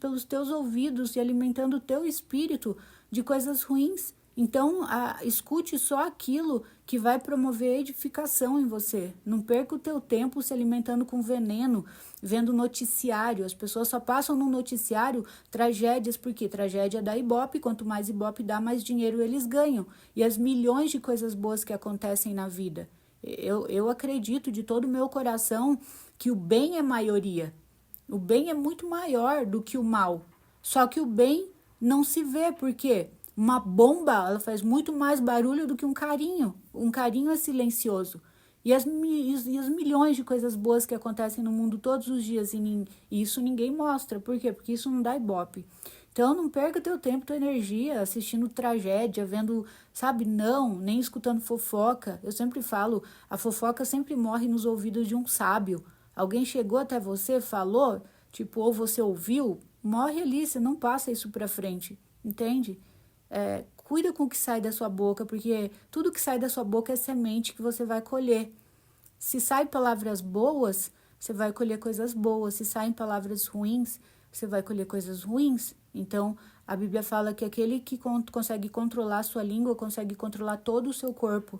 pelos teus ouvidos e alimentando o teu espírito de coisas ruins. Então, escute só aquilo que vai promover edificação em você. Não perca o teu tempo se alimentando com veneno, vendo noticiário. As pessoas só passam no noticiário tragédias, porque tragédia dá ibope, quanto mais ibope dá, mais dinheiro eles ganham. E as milhões de coisas boas que acontecem na vida. Eu acredito de todo o meu coração que o bem é maioria. O bem é muito maior do que o mal. Só que o bem não se vê, por quê? Uma bomba, ela faz muito mais barulho do que um carinho. Um carinho é silencioso. E as milhões de coisas boas que acontecem no mundo todos os dias, e isso ninguém mostra. Por quê? Porque isso não dá ibope. Então, não perca teu tempo, tua energia assistindo tragédia, vendo, sabe, não, nem escutando fofoca. Eu sempre falo, a fofoca sempre morre nos ouvidos de um sábio. Alguém chegou até você, falou, tipo, ou você ouviu, morre ali, você não passa isso pra frente, entende? Cuida com o que sai da sua boca, porque tudo que sai da sua boca é semente que você vai colher. Se saem palavras boas, você vai colher coisas boas. Se saem palavras ruins, você vai colher coisas ruins. Então, a Bíblia fala que aquele que consegue controlar a sua língua, consegue controlar todo o seu corpo.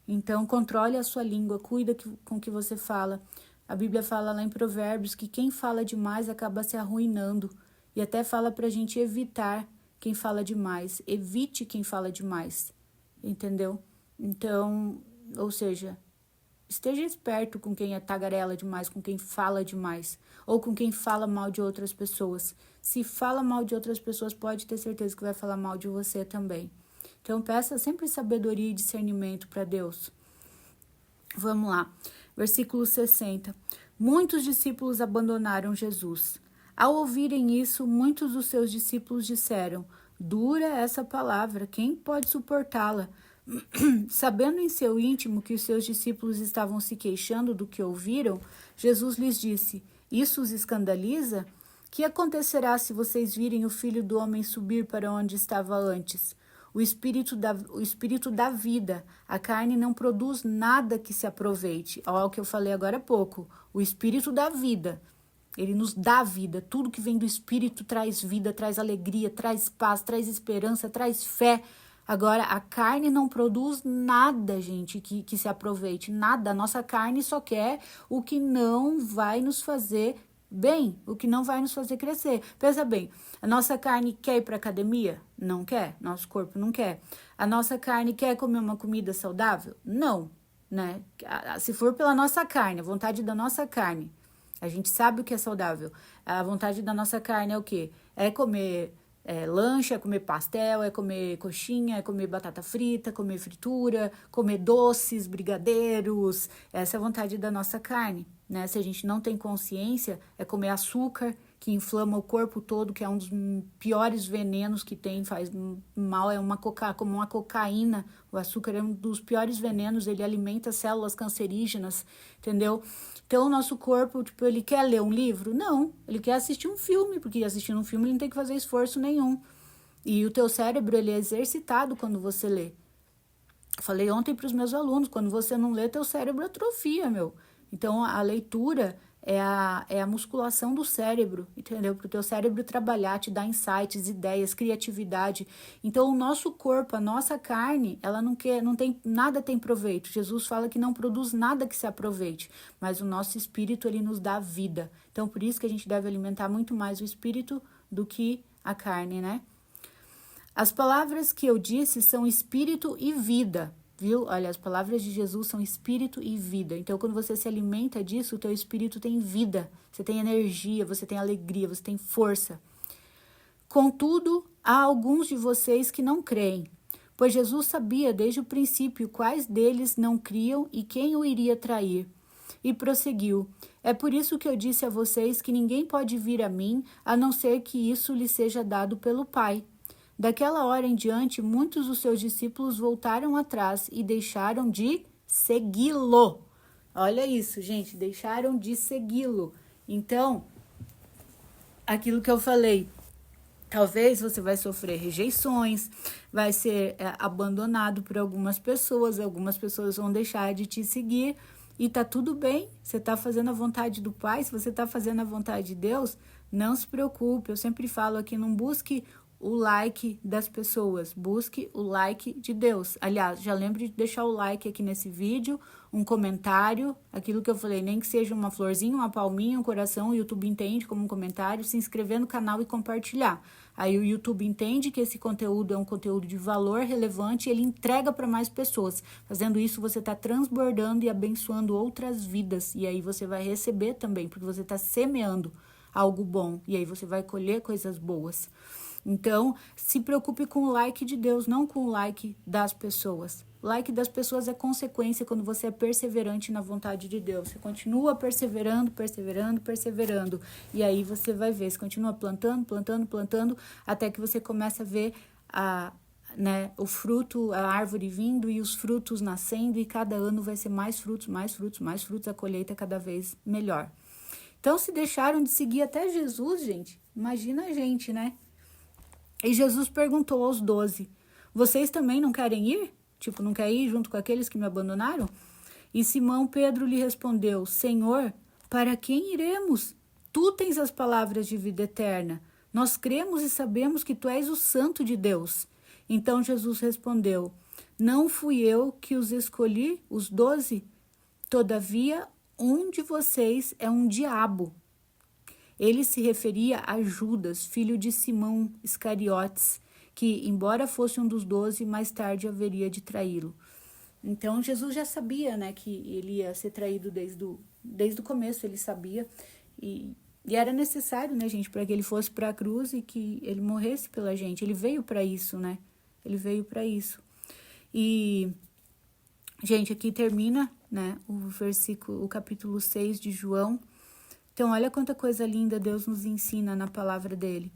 Então, controle a sua língua, cuida com o que você fala. A Bíblia fala lá em Provérbios que quem fala demais acaba se arruinando. E até fala para a gente evitar quem fala demais. Evite quem fala demais. Entendeu? Então, ou seja, esteja esperto com quem é tagarela demais, com quem fala demais. Ou com quem fala mal de outras pessoas. Se fala mal de outras pessoas, pode ter certeza que vai falar mal de você também. Então, peça sempre sabedoria e discernimento para Deus. Vamos lá. Versículo 60. Muitos discípulos abandonaram Jesus. Ao ouvirem isso, muitos dos seus discípulos disseram: dura essa palavra, quem pode suportá-la? Sabendo em seu íntimo que os seus discípulos estavam se queixando do que ouviram, Jesus lhes disse: isso os escandaliza? Que acontecerá se vocês virem o Filho do Homem subir para onde estava antes? O espírito dá vida, a carne não produz nada que se aproveite. Olha o que eu falei agora há pouco. O espírito dá vida, ele nos dá vida. Tudo que vem do espírito traz vida, traz alegria, traz paz, traz esperança, traz fé. Agora, a carne não produz nada, gente, que se aproveite. Nada. A nossa carne só quer o que não vai nos fazer bem, o que não vai nos fazer crescer. Pensa bem, a nossa carne quer ir para academia? Não quer, nosso corpo não quer. A nossa carne quer comer uma comida saudável? Não, né? Se for pela nossa carne, a vontade da nossa carne, a gente sabe o que é saudável. A vontade da nossa carne é o quê? É comer lanche, é comer pastel, é comer coxinha, é comer batata frita, comer fritura, comer doces, brigadeiros. Essa é a vontade da nossa carne, né? Se a gente não tem consciência, é comer açúcar, que inflama o corpo todo, que é um dos piores venenos que tem, faz mal, é como uma cocaína. O açúcar é um dos piores venenos, ele alimenta células cancerígenas, entendeu? Então, o nosso corpo, tipo, ele quer ler um livro? Não, ele quer assistir um filme, porque assistindo um filme ele não tem que fazer esforço nenhum. E o teu cérebro, ele é exercitado quando você lê. Falei ontem para os meus alunos, quando você não lê, teu cérebro atrofia, meu. Então, a leitura é a musculação do cérebro, entendeu? Para o teu cérebro trabalhar, te dar insights, ideias, criatividade. Então, o nosso corpo, a nossa carne, ela não tem, nada tem proveito. Jesus fala que não produz nada que se aproveite, mas o nosso espírito, ele nos dá vida. Então, por isso que a gente deve alimentar muito mais o espírito do que a carne, né? As palavras que eu disse são espírito e vida, viu? Olha, as palavras de Jesus são espírito e vida. Então, quando você se alimenta disso, o teu espírito tem vida, você tem energia, você tem alegria, você tem força. Contudo, há alguns de vocês que não creem, pois Jesus sabia desde o princípio quais deles não criam e quem o iria trair. E prosseguiu: é por isso que eu disse a vocês que ninguém pode vir a mim, a não ser que isso lhe seja dado pelo Pai. Daquela hora em diante, muitos dos seus discípulos voltaram atrás e deixaram de segui-lo. Olha isso, gente, deixaram de segui-lo. Então, aquilo que eu falei, talvez você vai sofrer rejeições, vai ser abandonado por algumas pessoas vão deixar de te seguir e tá tudo bem, você tá fazendo a vontade do Pai, se você tá fazendo a vontade de Deus, não se preocupe, eu sempre falo aqui, não busque o like das pessoas, busque o like de Deus. Aliás, já lembre de deixar o like aqui nesse vídeo, um comentário, aquilo que eu falei, nem que seja uma florzinha, uma palminha, um coração, o YouTube entende como um comentário, se inscrever no canal e compartilhar. Aí o YouTube entende que esse conteúdo é um conteúdo de valor relevante e ele entrega para mais pessoas. Fazendo isso, você está transbordando e abençoando outras vidas. E aí você vai receber também, porque você está semeando algo bom. E aí você vai colher coisas boas. Então, se preocupe com o like de Deus, não com o like das pessoas. O like das pessoas é consequência quando você é perseverante na vontade de Deus. Você continua perseverando, perseverando, perseverando. E aí você vai ver, você continua plantando, plantando, plantando, até que você começa a ver o fruto, a árvore vindo e os frutos nascendo. E cada ano vai ser mais frutos, mais frutos, mais frutos. A colheita é cada vez melhor. Então, se deixaram de seguir até Jesus, gente, imagina a gente, né? E Jesus perguntou aos 12, vocês também não querem ir? Tipo, não querem ir junto com aqueles que me abandonaram? E Simão Pedro lhe respondeu, Senhor, para quem iremos? Tu tens as palavras de vida eterna. Nós cremos e sabemos que tu és o Santo de Deus. Então Jesus respondeu, não fui eu que os escolhi, os 12? Todavia, um de vocês é um diabo. Ele se referia a Judas, filho de Simão Iscariotes, que, embora fosse um dos 12, mais tarde haveria de traí-lo. Então, Jesus já sabia, né, que ele ia ser traído desde o começo, ele sabia. E era necessário, né, gente, para que ele fosse para a cruz e que ele morresse pela gente. Ele veio para isso, né? Ele veio para isso. E, gente, aqui termina, né, o capítulo 6 de João. Então, olha quanta coisa linda Deus nos ensina na palavra dele.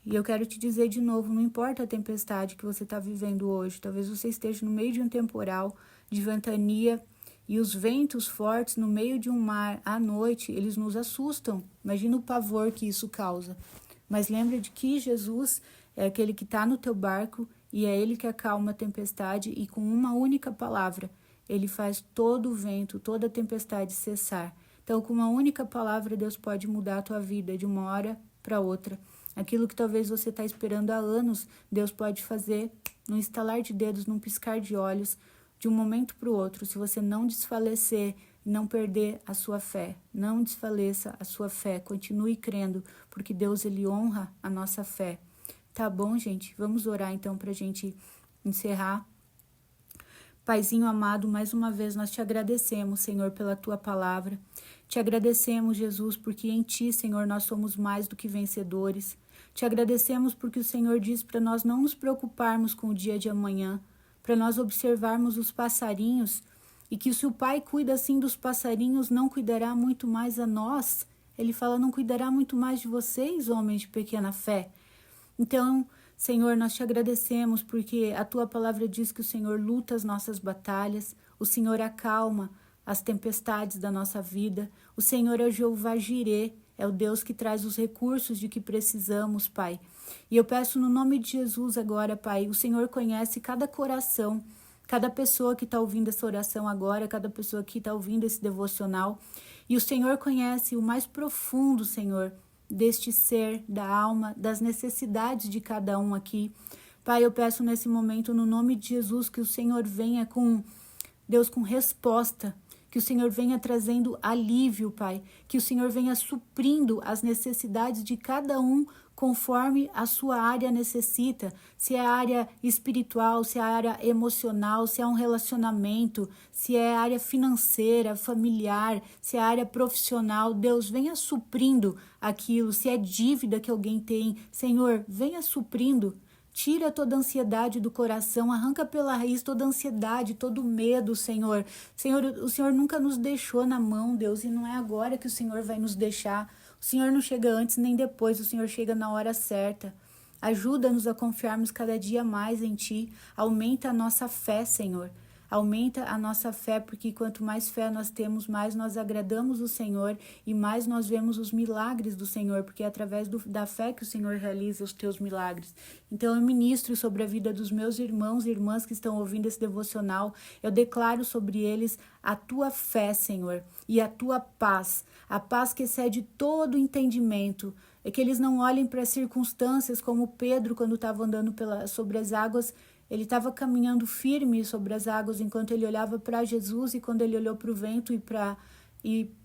E eu quero te dizer de novo, não importa a tempestade que você está vivendo hoje, talvez você esteja no meio de um temporal de ventania e os ventos fortes no meio de um mar à noite, eles nos assustam. Imagina o pavor que isso causa. Mas lembra de que Jesus é aquele que está no teu barco e é ele que acalma a tempestade e com uma única palavra, ele faz todo o vento, toda a tempestade cessar. Então, com uma única palavra, Deus pode mudar a tua vida de uma hora para outra. Aquilo que talvez você está esperando há anos, Deus pode fazer num estalar de dedos, num piscar de olhos, de um momento para o outro. Se você não desfalecer, não perder a sua fé, não desfaleça a sua fé, continue crendo, porque Deus, ele honra a nossa fé. Tá bom, gente? Vamos orar então para a gente encerrar. Paizinho amado, mais uma vez nós te agradecemos, Senhor, pela tua palavra. Te agradecemos, Jesus, porque em ti, Senhor, nós somos mais do que vencedores. Te agradecemos porque o Senhor diz para nós não nos preocuparmos com o dia de amanhã, para nós observarmos os passarinhos e que se o Pai cuida assim dos passarinhos, não cuidará muito mais a nós. Ele fala, não cuidará muito mais de vocês, homens de pequena fé. Então, Senhor, nós te agradecemos porque a tua palavra diz que o Senhor luta as nossas batalhas, o Senhor acalma as tempestades da nossa vida, o Senhor é o Jeová Jirê, é o Deus que traz os recursos de que precisamos, Pai. E eu peço no nome de Jesus agora, Pai, o Senhor conhece cada coração, cada pessoa que está ouvindo essa oração agora, cada pessoa que está ouvindo esse devocional, e o Senhor conhece o mais profundo, Senhor, deste ser, da alma, das necessidades de cada um aqui. Pai, eu peço nesse momento, no nome de Jesus, que o Senhor venha com, Deus, com resposta, que o Senhor venha trazendo alívio, Pai, que o Senhor venha suprindo as necessidades de cada um conforme a sua área necessita, se é a área espiritual, se é a área emocional, se é um relacionamento, se é a área financeira, familiar, se é a área profissional. Deus, venha suprindo aquilo, se é dívida que alguém tem, Senhor, venha suprindo. Tira toda a ansiedade do coração, arranca pela raiz toda a ansiedade, todo o medo, Senhor. Senhor, o Senhor nunca nos deixou na mão, Deus, e não é agora que o Senhor vai nos deixar. O Senhor não chega antes nem depois, o Senhor chega na hora certa. Ajuda-nos a confiarmos cada dia mais em Ti. Aumenta a nossa fé, Senhor. Aumenta a nossa fé, porque quanto mais fé nós temos, mais nós agradamos o Senhor e mais nós vemos os milagres do Senhor, porque é através da fé que o Senhor realiza os teus milagres. Então eu ministro sobre a vida dos meus irmãos e irmãs que estão ouvindo esse devocional, eu declaro sobre eles a tua fé, Senhor, e a tua paz, a paz que excede todo entendimento. é que eles não olhem para as circunstâncias, como Pedro, quando estava andando sobre as águas, ele estava caminhando firme sobre as águas enquanto ele olhava para Jesus, e quando ele olhou para o vento e para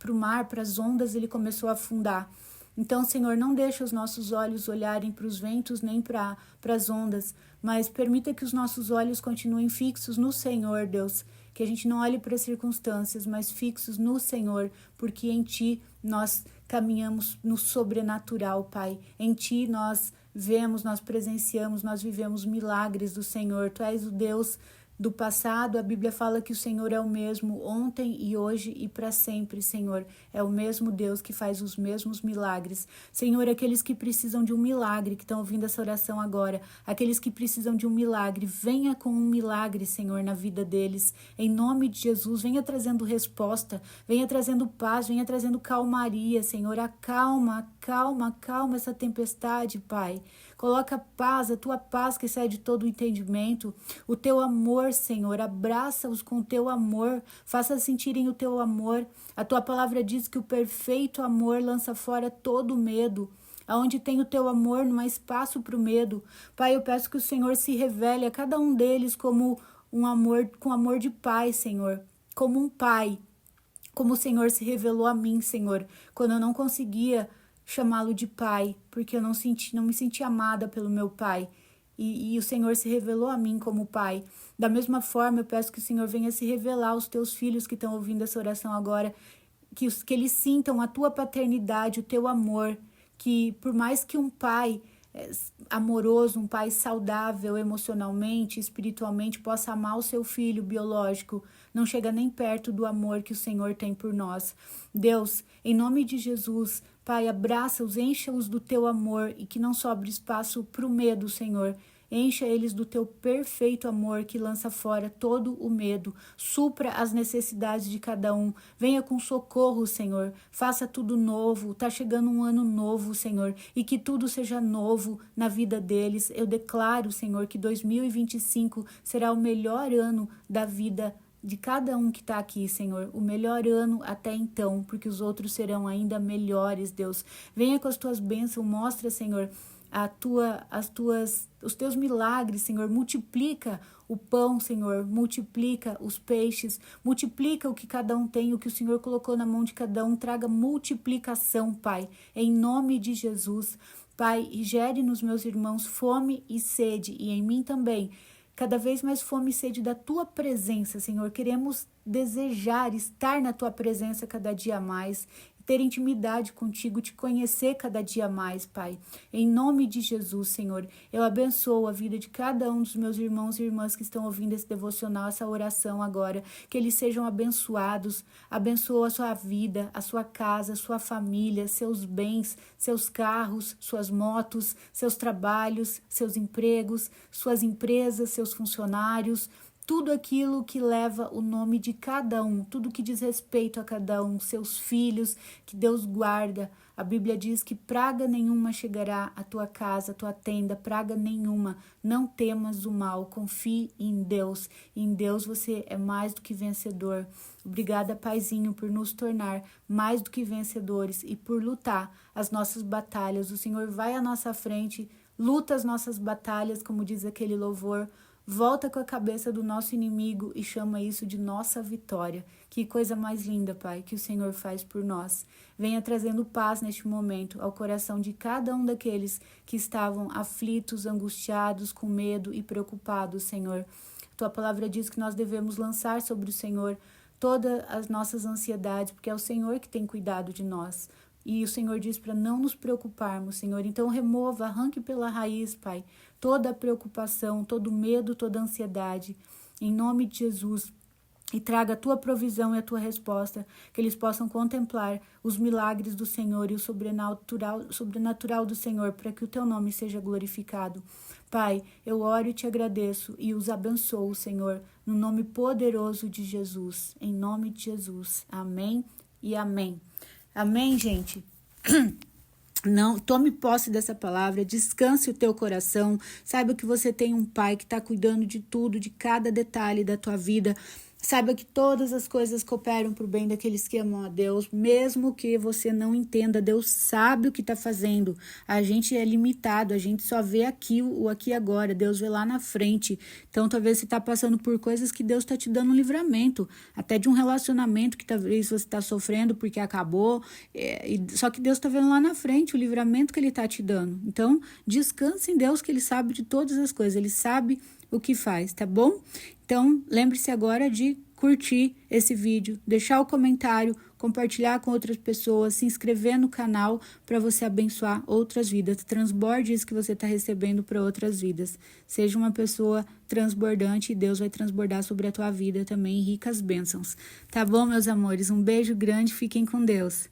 o mar, para as ondas, ele começou a afundar. Então, Senhor, não deixa os nossos olhos olharem para os ventos nem para as ondas, mas permita que os nossos olhos continuem fixos no Senhor, Deus. Que a gente não olhe para as circunstâncias, mas fixos no Senhor, porque em Ti nós caminhamos no sobrenatural, Pai. Em Ti nós vemos, nós presenciamos, nós vivemos milagres do Senhor. Tu és o Deus do passado. A Bíblia fala que o Senhor é o mesmo ontem e hoje e para sempre, Senhor. É o mesmo Deus que faz os mesmos milagres. Senhor, aqueles que precisam de um milagre, que estão ouvindo essa oração agora, aqueles que precisam de um milagre, venha com um milagre, Senhor, na vida deles. Em nome de Jesus, venha trazendo resposta, venha trazendo paz, venha trazendo calmaria, Senhor. Acalma essa tempestade, Pai. Coloca paz, a Tua paz que excede todo o entendimento, o Teu amor, Senhor, abraça-os com o Teu amor, faça sentirem o Teu amor. A Tua palavra diz que o perfeito amor lança fora todo o medo. Aonde tem o Teu amor, não há espaço para o medo. Pai, eu peço que o Senhor se revele a cada um deles como um amor, com amor de pai, Senhor, como um pai, como o Senhor se revelou a mim, Senhor, quando eu não conseguia chamá-lo de pai, porque eu não me senti amada pelo meu pai. E o Senhor se revelou a mim como pai. Da mesma forma, eu peço que o Senhor venha se revelar aos teus filhos que estão ouvindo essa oração agora, que eles sintam a tua paternidade, o teu amor, que por mais que um pai amoroso, um pai saudável emocionalmente, espiritualmente, possa amar o seu filho biológico, não chega nem perto do amor que o Senhor tem por nós. Deus, em nome de Jesus, Pai, abraça-os, encha-os do teu amor e que não sobre espaço para o medo, Senhor. Encha eles do teu perfeito amor que lança fora todo o medo. Supra as necessidades de cada um. Venha com socorro, Senhor. Faça tudo novo. Está chegando um ano novo, Senhor. E que tudo seja novo na vida deles. Eu declaro, Senhor, que 2025 será o melhor ano da vida de cada um que está aqui, Senhor, o melhor ano até então, porque os outros serão ainda melhores, Deus. Venha com as tuas bênçãos, mostra, Senhor, os teus milagres, Senhor. Multiplica o pão, Senhor, multiplica os peixes, multiplica o que cada um tem, o que o Senhor colocou na mão de cada um, traga multiplicação, Pai, em nome de Jesus. Pai, gere nos meus irmãos fome e sede, e em mim também, cada vez mais fome e sede da Tua presença, Senhor. Queremos desejar estar na Tua presença cada dia mais, ter intimidade contigo, te conhecer cada dia mais, Pai. Em nome de Jesus, Senhor, eu abençoo a vida de cada um dos meus irmãos e irmãs que estão ouvindo esse devocional, essa oração agora, que eles sejam abençoados. Abençoa a sua vida, a sua casa, a sua família, seus bens, seus carros, suas motos, seus trabalhos, seus empregos, suas empresas, seus funcionários, tudo aquilo que leva o nome de cada um, tudo que diz respeito a cada um, seus filhos, que Deus guarda. A Bíblia diz que praga nenhuma chegará à tua casa, à tua tenda, praga nenhuma. Não temas o mal, confie em Deus. Em Deus você é mais do que vencedor. Obrigada, Paizinho, por nos tornar mais do que vencedores e por lutar as nossas batalhas. O Senhor vai à nossa frente, luta as nossas batalhas, como diz aquele louvor. Volta com a cabeça do nosso inimigo e chama isso de nossa vitória. Que coisa mais linda, Pai, que o Senhor faz por nós. Venha trazendo paz neste momento ao coração de cada um daqueles que estavam aflitos, angustiados, com medo e preocupados, Senhor. Tua palavra diz que nós devemos lançar sobre o Senhor todas as nossas ansiedades, porque é o Senhor que tem cuidado de nós. E o Senhor diz para não nos preocuparmos, Senhor. Então remova, arranque pela raiz, Pai, toda a preocupação, todo o medo, toda a ansiedade. Em nome de Jesus. E traga a tua provisão e a tua resposta, que eles possam contemplar os milagres do Senhor e o sobrenatural do Senhor, para que o teu nome seja glorificado. Pai, eu oro e te agradeço e os abençoo, Senhor, no nome poderoso de Jesus. Em nome de Jesus. Amém e amém. Amém, gente? Não, tome posse dessa palavra, descanse o teu coração, saiba que você tem um pai que está cuidando de tudo, de cada detalhe da tua vida. Saiba que todas as coisas cooperam para o bem daqueles que amam a Deus, mesmo que você não entenda, Deus sabe o que está fazendo. A gente é limitado, a gente só vê aqui, o aqui e agora, Deus vê lá na frente. Então, talvez você está passando por coisas que Deus está te dando um livramento, até de um relacionamento que talvez você está sofrendo porque acabou, só que Deus está vendo lá na frente o livramento que Ele está te dando. Então, descanse em Deus, que Ele sabe de todas as coisas, Ele sabe o que faz, tá bom? Então, lembre-se agora de curtir esse vídeo, deixar o comentário, compartilhar com outras pessoas, se inscrever no canal para você abençoar outras vidas. Transborde isso que você está recebendo para outras vidas. Seja uma pessoa transbordante e Deus vai transbordar sobre a tua vida também ricas bênçãos. Tá bom, meus amores? Um beijo grande, fiquem com Deus.